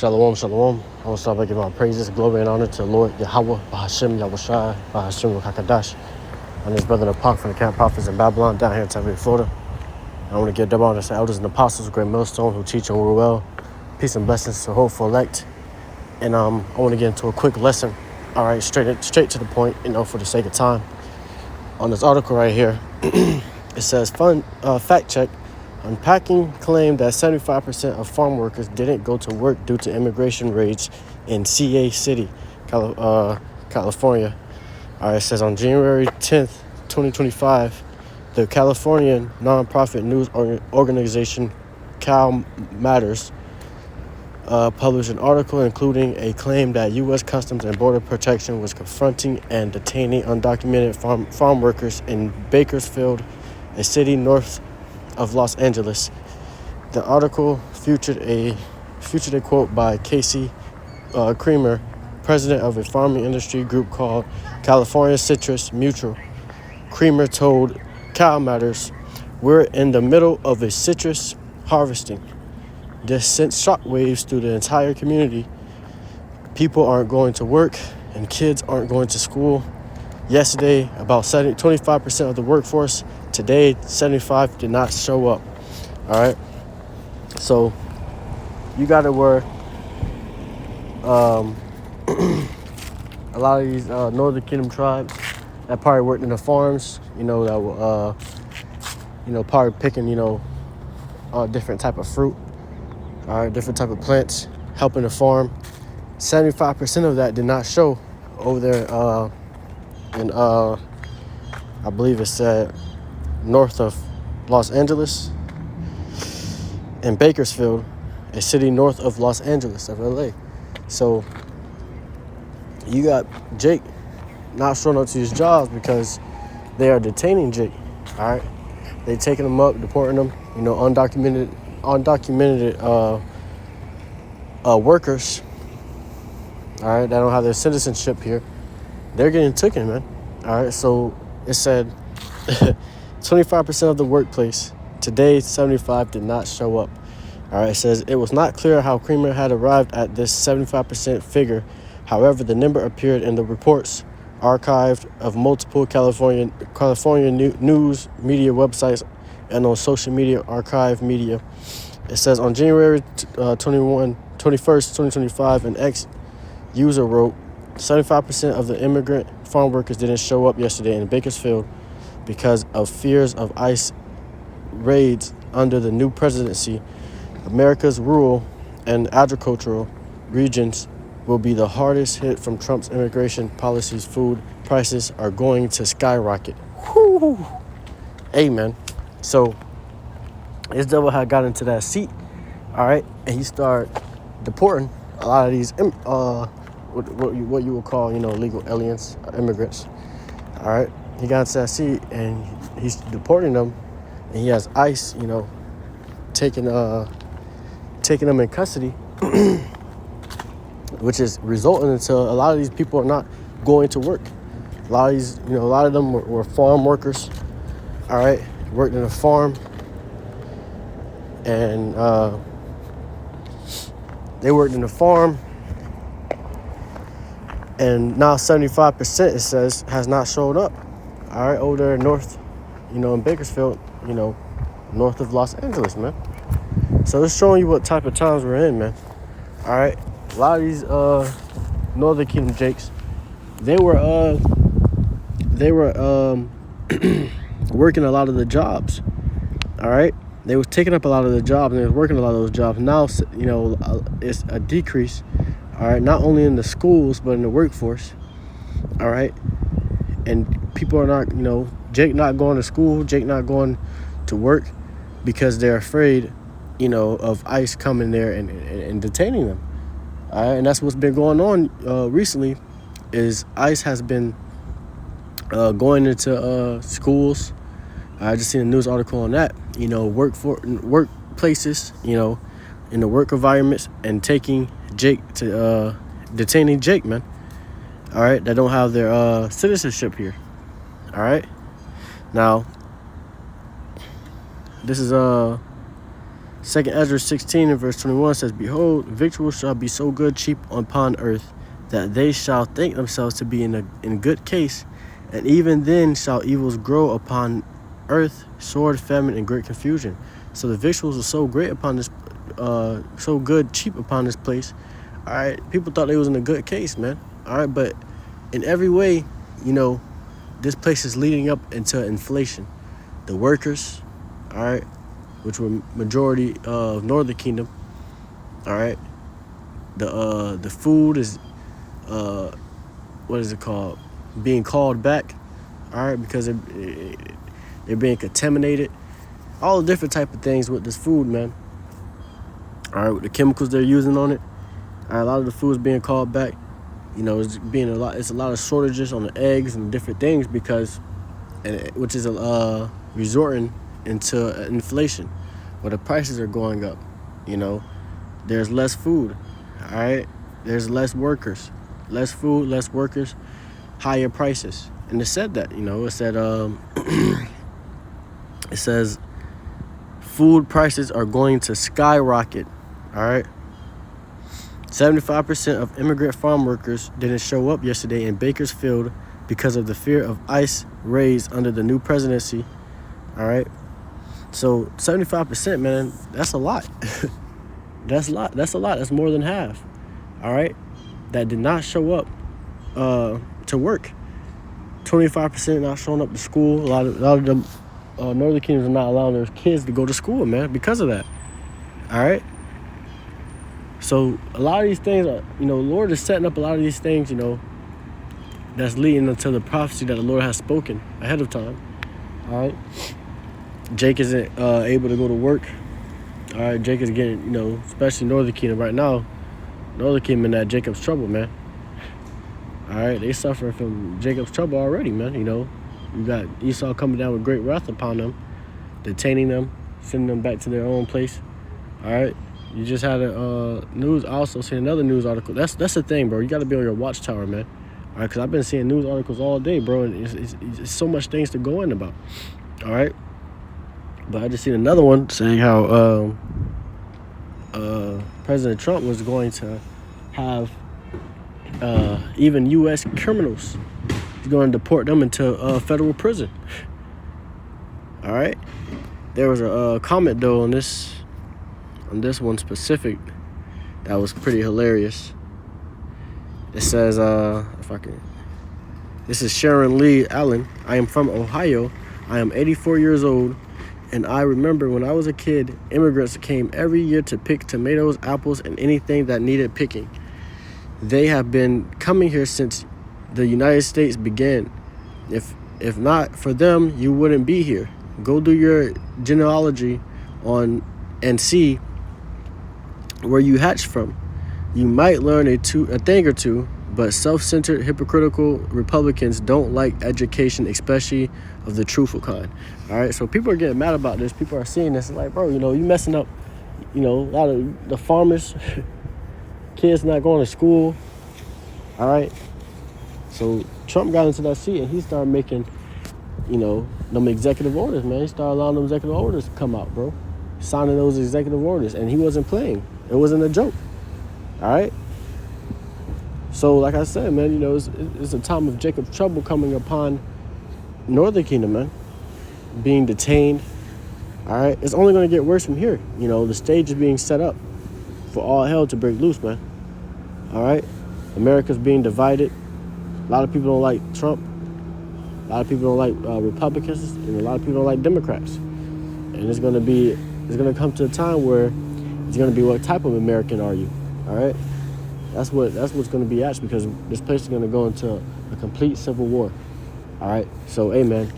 Shalom, shalom. I want to start by giving my praises, glory, and honor to the Lord Yahweh, Bahashim, Yahushai, Bahashim, Hakadash, and his brother Apak from the camp prophets in Babylon down here in Tampa, Florida. I want to give double honor to elders and apostles, great millstone who teach and rule well. Peace and blessings to hopeful elect. And I want to get into a quick lesson. All right, straight to the point, for the sake of time. On this article right here, it says, fact check. Unpacking claim that 75% of farm workers didn't go to work due to immigration raids in CA City, California. All right, it says on January 10th, 2025, the Californian nonprofit news organization Cal Matters published an article including a claim that U.S. Customs and Border Protection was confronting and detaining undocumented farm workers in Bakersfield, a city north of Los Angeles. The article featured a quote by Casey Creamer, president of a farming industry group called California Citrus Mutual. Creamer told Cal Matters, "We're in the middle of a citrus harvesting. This sent shockwaves through the entire community. People aren't going to work and kids aren't going to school. Yesterday, about 25% of the workforce. Today, 75 did not show up." All right. So you got to where a lot of these Northern Kingdom tribes that probably worked in the farms, that were, probably picking, different type of fruit, all right, different type of plants, helping the farm. 75% of that did not show over there in I believe it said north of Los Angeles, in Bakersfield, a city north of Los Angeles, of LA. So you got Jake not showing up to his jobs because they are detaining Jake. All right, they taking him up, deporting him. Undocumented workers. All right, that don't have their citizenship here. They're getting taken, man. All right, so it said 25% of the workplace. Today, 75 did not show up. All right, it says it was not clear how Creamer had arrived at this 75% figure. However, the number appeared in the reports archived of multiple California news media websites and on social media archive media. It says on January 21st, 2025, an ex-user wrote, 75% of the immigrant farm workers didn't show up yesterday in Bakersfield because of fears of ICE raids under the new presidency. America's rural and agricultural regions will be the hardest hit from Trump's immigration policies. Food prices are going to skyrocket. Whoo! Amen. So this devil had got into that seat, all right, and he started deporting a lot of these what you would call, illegal aliens, immigrants. All right, he got into that seat and he's deporting them, and he has ICE, taking them in custody, which is resulting into a lot of these people are not going to work. A lot of them were farm workers. All right, worked in a farm, and they worked in the farm. And now 75%, it says, has not showed up. All right, over there north, in Bakersfield, north of Los Angeles, man. So it's showing you what type of times we're in, man. All right, a lot of these Northern Kingdom Jakes, they were working a lot of the jobs. All right, they was taking up a lot of the jobs and they was working a lot of those jobs. Now, it's a decrease. All right, not only in the schools, but in the workforce. All right. And people are not, Jake not going to school, Jake not going to work because they're afraid, of ICE coming there and detaining them. All right. And that's what's been going on recently is ICE has been going into schools. I just seen a news article on that, workplaces, in the work environments and taking Jake to detaining Jake, man. All right, that don't have their citizenship here. All right, now this is Second Ezra 16 and verse 21 says, "Behold, victuals shall be so good cheap upon earth, that they shall think themselves to be in good case, and even then shall evils grow upon earth, sword, famine, and great confusion." So the victuals are so great upon this, so good cheap upon this place. All right, people thought they was in a good case, man. All right, but in every way, this place is leading up into inflation. The workers, all right, which were majority of Northern Kingdom, all right. The food is what is it called? Being called back, all right, because they're being contaminated. All the different type of things with this food, man. All right, with the chemicals they're using on it. All right, a lot of the food is being called back. It's being it's a lot of shortages on the eggs and different things which is resorting into inflation, where the prices are going up. There's less food. All right, there's less workers, less food, less workers, higher prices. And it said that, it said it says food prices are going to skyrocket. All right. 75% of immigrant farm workers didn't show up yesterday in Bakersfield because of the fear of ICE raids under the new presidency. All right. So 75%, man, that's a lot. That's a lot. That's more than half. All right. That did not show up to work. 25% not showing up to school. A lot of them Northern Kingdoms are not allowing their kids to go to school, man, because of that. All right. So a lot of these things are, the Lord is setting up a lot of these things, that's leading into the prophecy that the Lord has spoken ahead of time. All right. Jake isn't able to go to work. All right. Jake is getting, especially Northern Kingdom right now. Northern Kingdom in that Jacob's trouble, man. All right. They suffering from Jacob's trouble already, man. You got Esau coming down with great wrath upon them, detaining them, sending them back to their own place. All right. You just had a news. I also seen another news article. That's the thing, bro. You got to be on your watchtower, man. All right, because I've been seeing news articles all day, bro, and it's so much things to go in about. All right, but I just seen another one saying how President Trump was going to have even U.S. criminals. He's going to deport them into federal prison. All right, there was a comment though on this one specific that was pretty hilarious. It says, this is Sharon Lee Allen. "I am from Ohio. I am 84 years old, and I remember when I was a kid, immigrants came every year to pick tomatoes, apples, and anything that needed picking. They have been coming here since the United States began. If not for them, you wouldn't be here. Go do your genealogy and see where you hatched from. You might learn a thing or two, but self-centered, hypocritical Republicans don't like education, especially of the truthful kind." All right, so people are getting mad about this. People are seeing this like, bro, you messing up, a lot of the farmers, kids not going to school. All right, so Trump got into that seat and he started making, them executive orders, man. He started allowing them executive orders to come out, bro. Signing those executive orders, and he wasn't playing. It wasn't a joke. All right. So, like I said, man, it's a time of Jacob's trouble coming upon Northern Kingdom, man, being detained. All right. It's only going to get worse from here. The stage is being set up for all hell to break loose, man. All right. America's being divided. A lot of people don't like Trump. A lot of people don't like Republicans, and a lot of people don't like Democrats. And it's going to come to a time where it's going to be, what type of American are you? All right. That's what's going to be asked, because this place is going to go into a complete civil war. All right. So, hey, man.